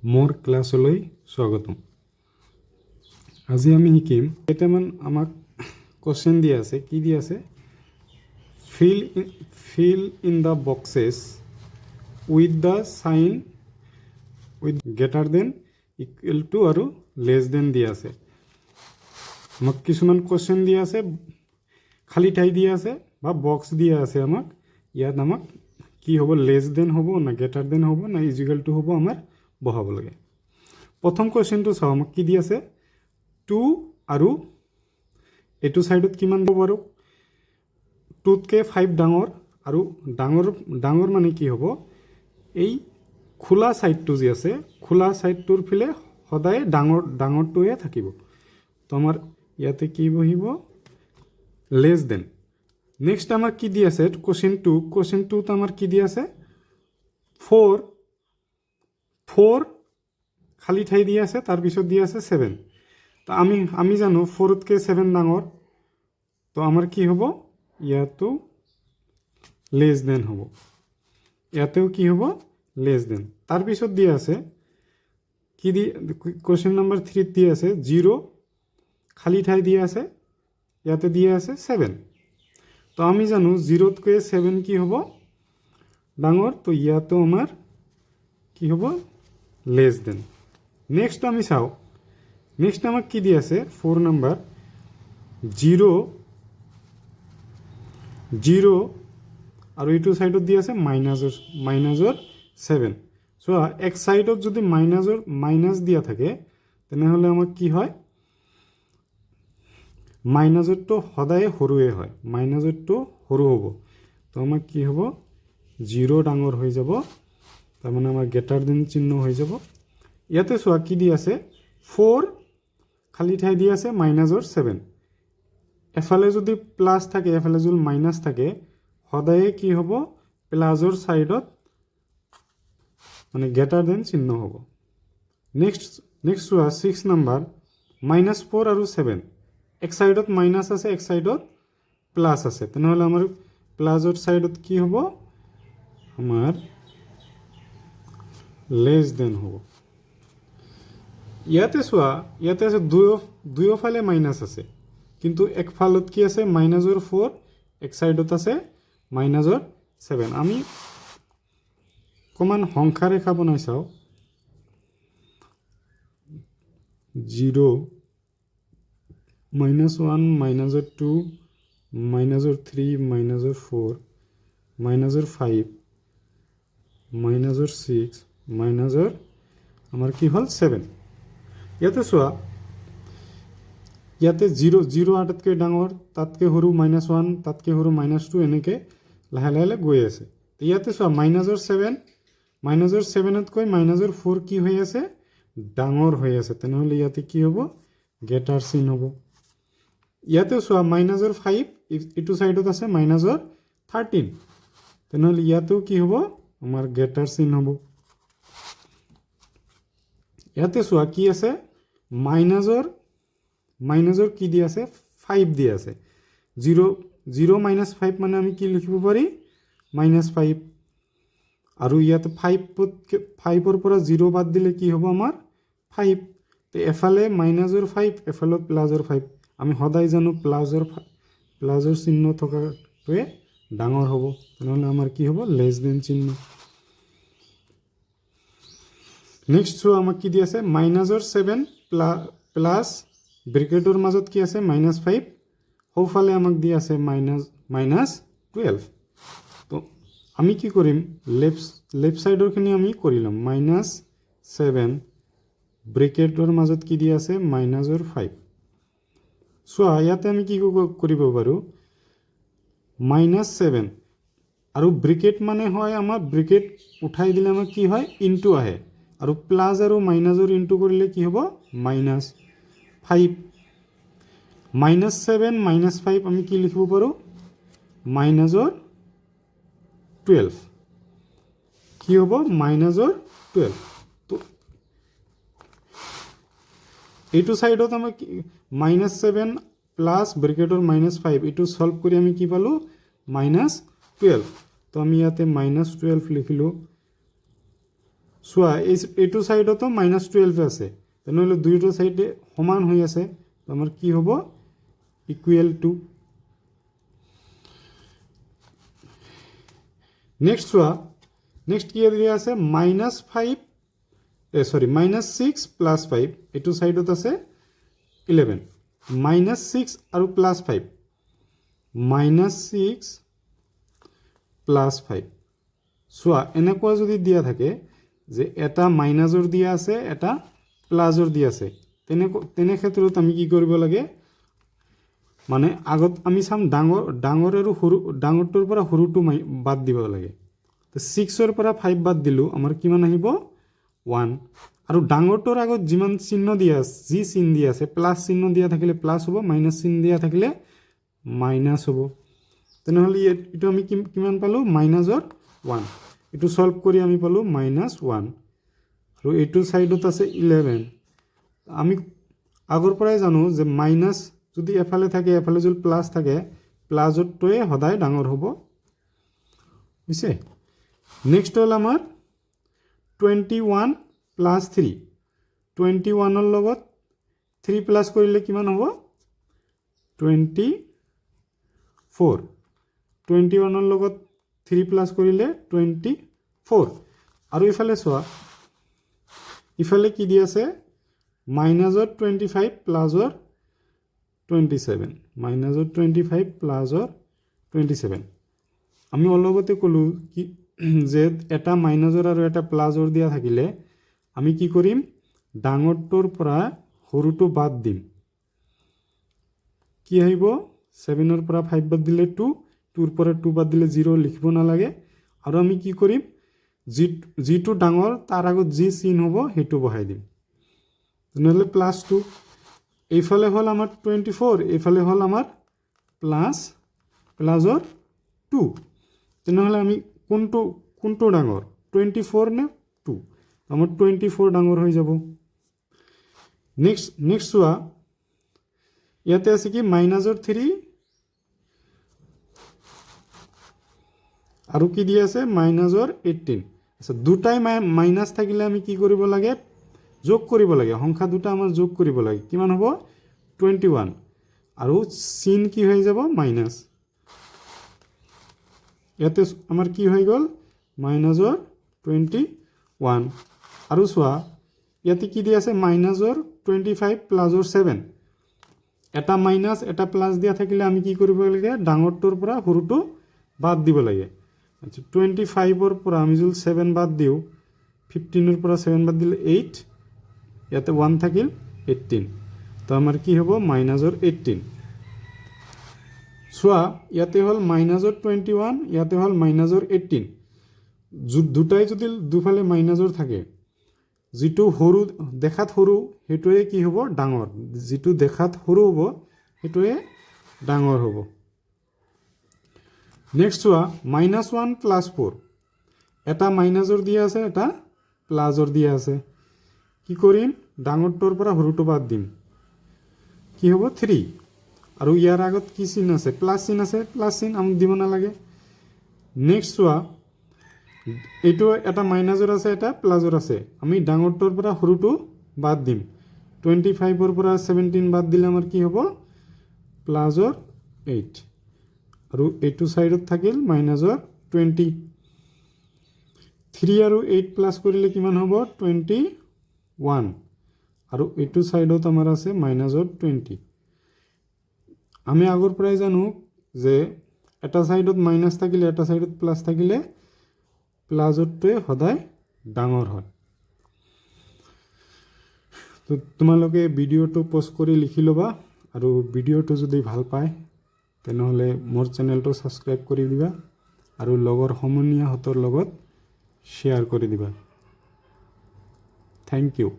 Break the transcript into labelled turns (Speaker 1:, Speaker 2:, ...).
Speaker 1: মোৰ ক্লাছলৈ স্বাগতম। আজি আমি শিকিম কেইটামান আমাক কোশ্চেন দিয়া আছে। কি দিয়া আছে? Fill in the boxes with the sign with greater than, equal to আৰু লেছ দেন দিয়া আছে। আমাক কিছুমান কোশ্চেন দিয়া আছে, খালী ঠাই দিয়া আছে বা বক্স দিয়া আছে। আমাক ইয়াত আমাক কি হ'ব, লেছ দেন হ'ব না গ্ৰেটাৰ দেন হ'ব না ইকুৱেল টু হ'ব, আমাৰ বহাব লাগে। প্ৰথম কুৱেশ্যনটো চাওঁ, আমাক কি দি আছে 2 আৰু এইটো ছাইডত কিমান হ'ব বাৰু 2তকৈ 5 ডাঙৰ, আৰু ডাঙৰ মানে কি হ'ব, এই খোলা ছাইডটো যি আছে খোলা ছাইডটোৰ ফালে সদায় ডাঙৰটোৱে থাকিব। তো আমাৰ ইয়াতে কি বহিব, লেছ দেন। নেক্সট আমাৰ কি দি আছে কুৱেশ্যন টুত আমাৰ কি দি আছে 4 খালী ঠাই দি আছে, তাৰপিছত দি আছে 7। তো আমি জানো 4তকৈ 7 ডাঙৰ, তো আমাৰ কি হ'ব, ইয়াতো লেছ দেন হ'ব, ইয়াতেও কি হ'ব, লেছ দেন। তাৰপিছত দি আছে কি দি, কুৱেশ্যন নম্বৰ 3 দি আছে 0 খালী ঠাই দি আছে, ইয়াতে দি আছে 7। তো আমি জানো 0তকৈ 7 কি হ'ব, ডাঙৰ, তো ইয়াতো আমাৰ কি হ'ব, লেছ দেন। নেক্সট আমি চাওঁ, নেক্সট আমাক কি দি আছে 4 নাম্বাৰ 0 আৰু এইটো ছাইডত দি আছে মাইনাছৰ 7। চ' এক ছাইডত যদি মাইনাছ দিয়া থাকে, তেনেহ'লে আমাক কি হয়, মাইনাছৰটো সদায় সৰুৱে হয়, মাইনাছৰটো সৰু হ'ব। তো আমাক কি হ'ব, 0 ডাঙৰ হৈ যাব, তাৰমানে আমাৰ গ্ৰেটাৰ দেন চিহ্ন হৈ যাব। ইয়াতে চোৱা কি দি আছে 4 খালী ঠাই দি আছে মাইনাছৰ 7। এফালে যদি প্লাছ থাকে, এফালে যদি মাইনাছ থাকে, সদায়ে কি হ'ব, প্লাছৰ ছাইডত মানে গ্ৰেটাৰ দেন চিহ্ন হ'ব। নেক্সট চোৱা 6 নাম্বাৰ -4 আৰু 7। এক ছাইডত মাইনাছ আছে, এক ছাইডত প্লাছ আছে, তেনেহ'লে আমাৰ প্লাছৰ ছাইডত কি হ'ব, আমাৰ লেছ দেন হ'ব। ইয়াতে চোৱা, ইয়াতে আছে দুয়োফালে মাইনাছ আছে, কিন্তু একফালত কি আছে মাইনাছৰ 4, এক ছাইডত আছে মাইনাছৰ 7। আমি অকণমান সংখ্যা ৰেখা বনাই চাওঁ। 0 -1 -2 -3 -4 -5 -6 আমাৰ কি হ'ল 7। ইয়াতে চোৱা, ইয়াতে 0 আটাইতকৈ ডাঙৰ, তাতকৈ সৰু -1, তাতকৈ সৰু -2, এনেকৈ লাহে লাহে গৈ আছে। ইয়াতে চোৱা মাইনাছৰ 7তকৈ -4 কি হৈ আছে, ডাঙৰ হৈ আছে, তেনেহ'লে ইয়াতে কি হ'ব, গ্ৰেটাৰ চিন হ'ব। ইয়াতে চোৱা -5 এইটো ছাইডত আছে -13, তেনেহ'লে ইয়াতেও কি হ'ব, আমাৰ গ্ৰেটাৰ চিন হ'ব। ইয়াতে চোৱা কি আছে, মাইনাছৰ কি দি আছে 5 দি আছে। 0 -5 মানে আমি কি লিখিব পাৰি, -5, আৰু ইয়াতে 5ৰ পৰা 0 বাদ দিলে কি হ'ব, আমাৰ 5। তো এফালে -5, এফালে +5। আমি সদায় জানো প্লাছৰ চিহ্ন থকাটোৱে ডাঙৰ হ'ব, তেনেহ'লে আমাৰ কি হ'ব, লেছ দেন চিহ্ন। নেক্সট চোৱা, আমাক কি দি আছে -7 প্লাছ ব্ৰেকেটৰ মাজত কি আছে -5, সোঁফালে আমাক দি আছে -12। তো আমি কি কৰিম, লেফ্ট ছাইডৰখিনি আমি কৰি ল'ম। -7 ব্ৰেকেটৰ মাজত কি দি আছে -5। চোৱা ইয়াতে আমি কি কৰিব পাৰোঁ, -7 আৰু ব্ৰেকেট মানে হয় আমাৰ, ব্ৰেকেট উঠাই দিলে আমাৰ কি হয়, ইনটু আহে, আৰু প্লাছ আৰু মাইনাছৰ ইনটু কৰিলে কি হ'ব, -5। -7 -5 আমি কি লিখিব পাৰোঁ, -12 কি হ'ব, -12। তো এইটো ছাইডত আমাক -7 প্লাছ ব্ৰেকেটৰ -5, এইটো সলভ কৰি আমি কি পালোঁ, -12। তো আমি ইয়াতে -12 লিখিলোঁ। চোৱা এইটো সাইডতো -12 আছে তেনেহলে দুইটো সাইডে সমান হৈ আছে তো আমাৰ কি হ'ব ইকুৱেল টু নেক্সট চোৱা নেক্সট কি দিয়া আছে -5 -6 + 5 এইটো সাইডত আছে 11 -6 আৰু +5 -6 + 5 চোৱা এনেকুৱা যদি দিয়া থাকে যে এটা মাইনাসৰ দিয়া আছে এটা প্লাসৰ দিয়া আছে তেনে ক্ষেত্ৰত আমি কি কৰিব লাগে মানে আগত আমি চাম ডাঙৰ আৰু সৰু ডাঙৰটোৰ পৰা সৰুটো বাদ দিব লাগে তো 6 ৰ পৰা 5 বাদ দিলো আমাৰ কিমান আহিব 1 আৰু ডাঙৰটোৰ আগত যিমান চিহ্ন দিয়া আছে যি চিহ্ন দিয়া আছে প্লাস চিহ্ন দিয়া থাকিলে প্লাস হ'ব মাইনাস চিহ্ন দিয়া থাকিলে মাইনাস হ'ব তেনেহলে এটো আমি কিমান পালো মাইনাসৰ 1 এটো সলভ কৰি আমি পালো -1 আৰু এটো সাইডত আছে 11 আমি আগৰ পৰাই জানো যে মাইনাস যদি এফালে থাকে এফালে যদি প্লাস থাকে প্লাসৰটোৱে সদায় ডাঙৰ হ'ব বুজিছে নেক্সট হল আমাৰ 21 + 3 21 ৰ লগত 3 প্লাস কৰিলে কিমান হ'ব 24 21 ৰ লগত 3 প্লাস কৰিলে 24 আৰু ইফালে চোৱা ইফালে কি দি আছে মাইনাসৰ 25 প্লাসৰ 27 মাইনাসৰ 25 প্লাসৰ 27 আমি অলগতে কলো কি যে এটা মাইনাসৰ আৰু এটা প্লাসৰ দিয়া থাকিলে আমি কি কৰিম ডাঙৰটোৰ পৰা সৰুটো বাদ দিম কি আহিব 7 ৰ পৰা 5 বাদ দিলে 2 2 ৰ পৰা 2 বাদ দিলে 0 লিখিব নালাগে আৰু আমি কি কৰিম যিটো ডাঙৰ তাৰ আগত যি চিহ্ন হ'ব হেতু বহাই দিম তেনেহলে +2 এইফালে হল আমাৰ 24 এইফালে হল আমাৰ প্লাসৰ 2 তেনেহলে আমি কোনটো ডাঙৰ 24 নে 2 আমাৰ 24 ডাঙৰ হৈ যাব নেক্সট চোৱা ইয়াতে আছে কি -3 আৰু কি দি আছে -18 আচ্ছা দুটাই মাইনাস থাকিলে আমি কি কৰিব লাগে যোগ কৰিব লাগে সংখ্যা দুটা আমাৰ যোগ কৰিব লাগে কিমান হ'ব 21 আৰু চিন কি হৈ যাব মাইনাস ইয়াতে আমাৰ কি হৈ গল -21 আৰু চোৱা ইয়াতে কি দি আছে -25 প্লাসৰ 7 এটা মাইনাস এটা প্লাস দিয়া থাকিলে আমি কি কৰিব লাগে ডাঙৰটোৰ পৰা সৰুটো বাদ দিব লাগে আচ্ছা 25 ৰ পৰা আমি যদি 7 বাদ দিও 15 ৰ পৰা 7 বাদ দিলে 8 ইয়াতে 1 থাকিল 18 তো আমাৰ কি হ'ব -18 চোৱা ইয়াতে হল -21 ইয়াতে হল -18 দুটাই যদি দুফালে মাইনাসৰ থাকে যেটো সৰু দেখাত সৰু হেতুৱে কি হ'ব ডাঙৰ যেটো দেখাত সৰু হ'ব হেতুৱে ডাঙৰ হ'ব নেক্সট চোৱা -1 + 4 এটা মাইনাসৰ দিয়া আছে এটা প্লাসৰ দিয়া আছে কি কৰিম ডাঙৰটোৰ পৰা সৰুটো বাদ দিম কি হ'ব 3 আৰু ইয়াৰ আগত কি চিহ্ন আছে প্লাস চিহ্ন আছে প্লাস চিহ্ন আমি দিব নালাগে নেক্সট চোৱা এইটো এটা মাইনাসৰ আছে এটা প্লাসৰ আছে আমি ডাঙৰটোৰ পৰা সৰুটো বাদ দিম 25 ৰ পৰা 17 বাদ দিলে আমাৰ কি হ'ব প্লাসৰ 8 আৰু এইটো সাইডত থাকিল -20 3 আৰু 8 প্লাস কৰিলে কিমান হ'ব 21 আৰু এইটো সাইডত আমাৰ আছে -20 আমি আগৰ পৰাই জানো যে এটা সাইডত মাইনাস থাকিলে এটা সাইডত প্লাস থাকিলে প্লাসৰটোৱে সদায় ডাঙৰ হয় তো তোমালোকে ভিডিওটো পজ কৰি লিখি লবা আৰু ভিডিওটো যদি ভাল পায় তেনেহলে মোৰ চেনেলটো সাবস্ক্ৰাইব কৰি দিবা আৰু লগৰ সমনীয়াহঁতৰ লগত শ্বেয়াৰ কৰি দিবা থ্যাংক ইউ